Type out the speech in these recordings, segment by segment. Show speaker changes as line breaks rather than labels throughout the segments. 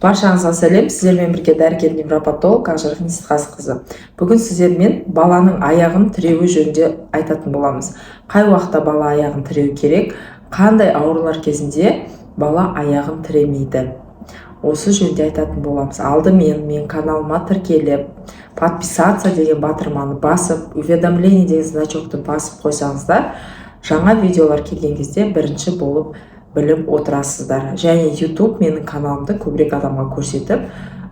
Баршаңызға сәлем, сіздермен бірге дәрігер невропатолог Ақжарық Несіпқазықызы. Бүгін сіздермен баланың аяғын тіреуі жөнінде айтатын боламыз. Қай уақытта бала аяғын тіреу керек, қандай аурулар кезінде бала аяғын тіремейді. Осы жөнінде айтатын боламыз. Алдымен мен каналыма тіркеліп, подписаться деген батырманы басып, уведомление деген значокты басып қойсаңыздар, жаңа видеолар келген кезде бірінші болып біліп отырасыздар. Және YouTube менің каналымды көбірек адамға көрсетіп,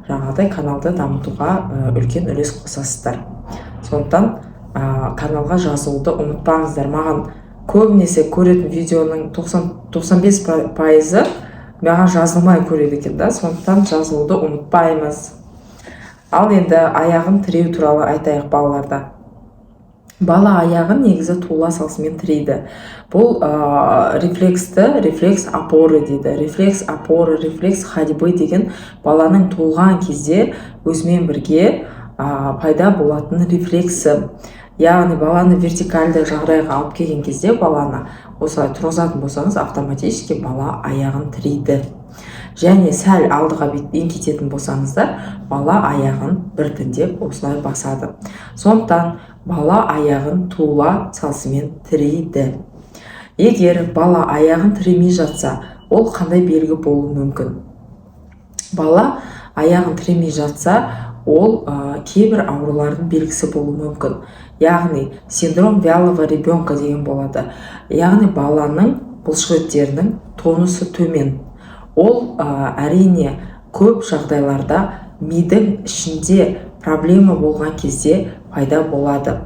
жаңағыдай каналды дамытуға үлкен үлес қосасыздар. Сондықтан каналға жазылуды ұмытпаңыздар. Маған көбінесе көретін видеоның 95%-ы маған жазылмай көреді екен да, сондықтан жазылуды ұмытпаймыз. Ал енді аяғын тіреу туралы айтайық балаларда. Бала аяғын негізі туыла салысымен тірейді. Бұл рефлекс опоры дейді. Рефлекс опоры, рефлекс ходьбы деген баланың туылған кезде өзімен бірге пайда болатын рефлексі. Яғни баланы вертикальды жағдайға алып келген кезде баланы осылай тұрғызатын болсаңыз, автоматически бала аяғын тірейді. Және сәл алдыға еңкететін болсаңыздар, бала аяғын біртіндеп осылай басады. Сондықтан бала аяғын туыла салысымен тірейді. Егер бала аяғын тіремей жатса, ол қандай белгі болуы мүмкін? Бала аяғын тіремей жатса, ол кейбір аурулардың белгісі болуы мүмкін. Яғни синдром вялого ребенка деген болады. Яғни баланың бұлшықеттерінің тонусы төмен. Ол әрине көп жағдайларда мидың ішінде проблема болған кезде пайда болады.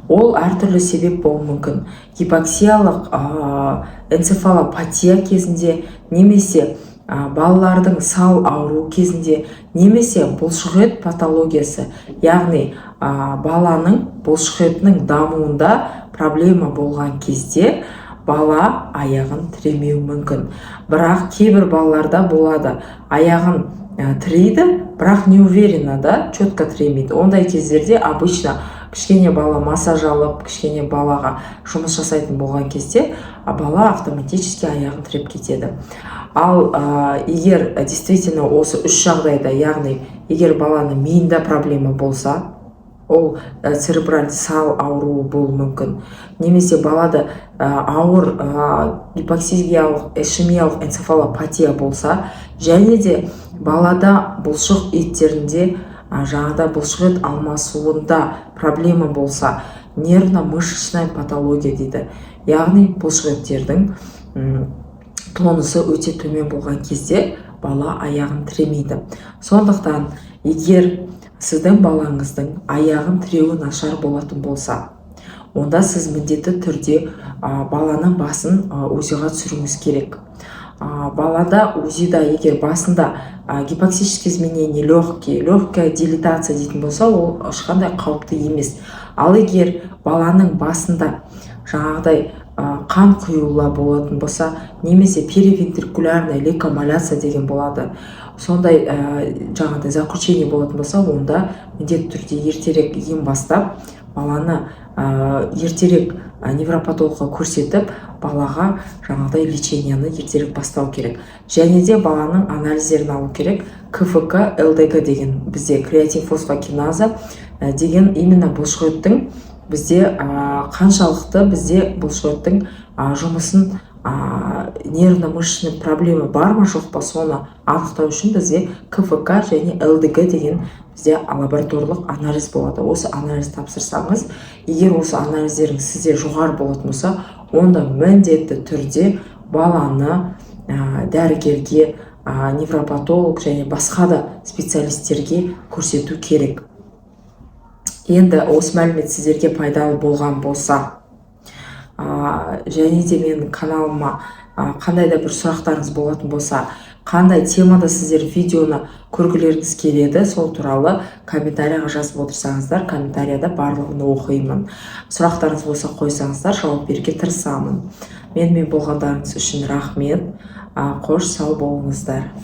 Ол әртүрлі себеп болуы мүмкін. Гипоксиялық энцефалопатия кезінде, немесе балалардың сал ауруы кезінде, немесе бұлшықет патологиясы, яғни баланың бұлшықетінің дамуында проблема болған кезде бала аяғын тіремеуі мүмкін. Бірақ кейбір балаларда болады, аяғын тірейді, бірақ не уверенно да, четко тіремейді. Ондай кездерде обычно кішкене бала массаж алып, кішкене балаға жұмыс жасайтын болған кезде, бала автоматически аяғын тіреп кетеді. Ал егер действительно осы үш жағдайда, яғни егер баланың миында проблема болса, ол церебральды сал ауруы болуы мүмкін. Немесе балада ауыр гипоксиялық ишемиялық энцефалопатия болса, және де балада бұлшық еттерінде жаңағыда бұлшық ет алмасуында проблема болса, нервно-мышечная патология дейді. Яғни бұлшық еттердің тонусы өте төмен болған кезде бала аяғын тіремейді. Сондықтан егер сіздің балаңыздың аяғын тіреуі нашар болатын болса, онда сіз міндетті түрде баланың басын УЗИ-ға түсіруіңіз керек. Балада УЗИ-да егер басында гипоксические изменения легкие, легкая дилатация дейтін болса, ол ешқандай қауіпті емес. Ал егер баланың басында жаңағыдай қан құюлар болатын болса, немесе перивентрикулярная лейкомаляция деген болады, сондай жаңағыдай заключение болатын болса, онда міндетті түрде ертерек ем бастап, баланы ертерек невропатологқа көрсетіп, балаға жаңағыдай леченияны ертерек бастау керек. Және де баланың анализдерін алу керек. КФК, ЛДГ деген бізде креатин фосфокиназа деген именно бұлшықеттің бізде қаншалықты бізде бұлшықеттің жұмысын нервно-мышечный проблема бар ма жоқ па, соны анықтау үшін бізде КФК және ЛДГ деген бізде лабораториялық анализ болады. Осы анализ тапсырсаңыз, егер осы анализдерің сізде жоғары болатын болса, онда міндетті түрде баланы дәрігерге, невропатолог және басқа да специалистерге көрсету керек. Енді осы мәлімет сіздерге пайдалы болған болса, және де менің каналыма қандай да бір сұрақтарыңыз болатын болса, қандай темада сіздер видеоны көргілеріңіз келеді, сол туралы комментарияға жазып отырсаңыздар, комментарияда барлығын оқимын. Сұрақтарыңыз болса қойсаңыздар, жауап беруге тырысамын. Менімен болғандарыңыз үшін рахмет. Қош сау болыңыздар.